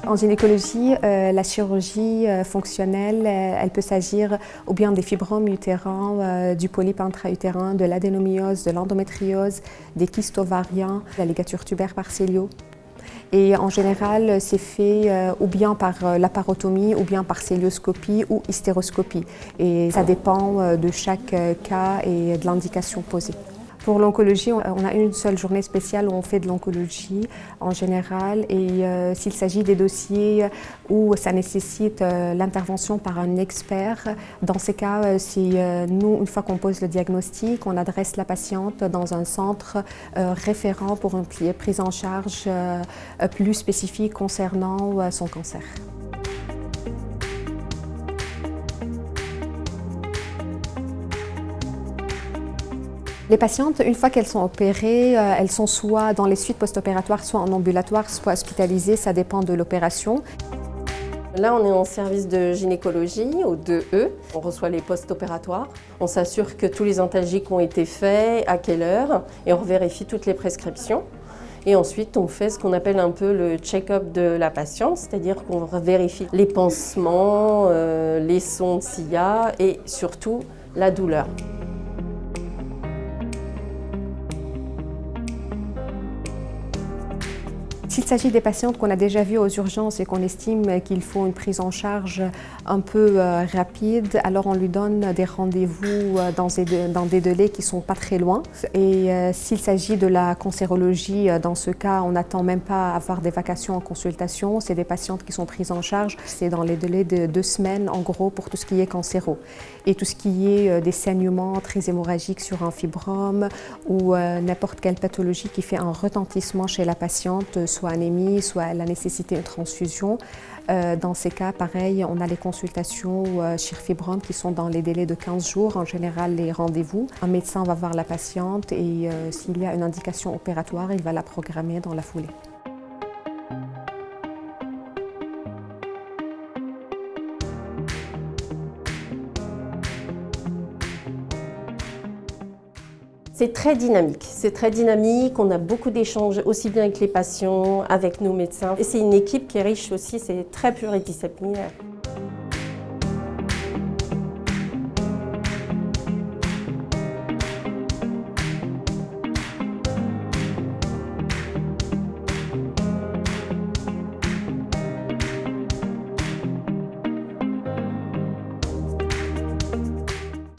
En gynécologie, la chirurgie fonctionnelle, elle peut s'agir ou bien des fibromes utérins, du polype intra-utérin, de l'adénomyose, de l'endométriose, des kystes ovariens, la ligature tubaire par cellio. Et en général, c'est fait ou bien par laparotomie, ou bien par célioscopie ou hystéroscopie. Et ça dépend de chaque cas et de l'indication posée. Pour l'oncologie, on a une seule journée spéciale où on fait de l'oncologie en général. Et s'il s'agit des dossiers où ça nécessite l'intervention par un expert, dans ces cas, c'est nous, une fois qu'on pose le diagnostic, on adresse la patiente dans un centre référent pour une prise en charge plus spécifique concernant son cancer. Les patientes, une fois qu'elles sont opérées, elles sont soit dans les suites post-opératoires, soit en ambulatoire, soit hospitalisées, ça dépend de l'opération. Là, on est en service de gynécologie, au 2E. On reçoit les post-opératoires. On s'assure que tous les antalgiques ont été faits, à quelle heure, et on vérifie toutes les prescriptions. Et ensuite, on fait ce qu'on appelle un peu le check-up de la patiente, c'est-à-dire qu'on vérifie les pansements, les sondes s'il y a, et surtout la douleur. S'il s'agit des patientes qu'on a déjà vues aux urgences et qu'on estime qu'il faut une prise en charge un peu rapide, alors on lui donne des rendez-vous dans des délais qui ne sont pas très loin. Et s'il s'agit de la cancérologie, dans ce cas, on n'attend même pas à avoir des vacations en consultation. C'est des patientes qui sont prises en charge. C'est dans les délais de 2 semaines, en gros, pour tout ce qui est cancéro. Et tout ce qui est des saignements très hémorragiques sur un fibrome ou n'importe quelle pathologie qui fait un retentissement chez la patiente, soit anémie, soit la nécessité d'une transfusion. Dans ces cas, pareil, on a les consultations chez Fibrome qui sont dans les délais de 15 jours, en général les rendez-vous. Un médecin va voir la patiente et s'il y a une indication opératoire, il va la programmer dans la foulée. C'est très dynamique, on a beaucoup d'échanges aussi bien avec les patients, avec nos médecins. Et c'est une équipe qui est riche aussi, c'est très pluridisciplinaire.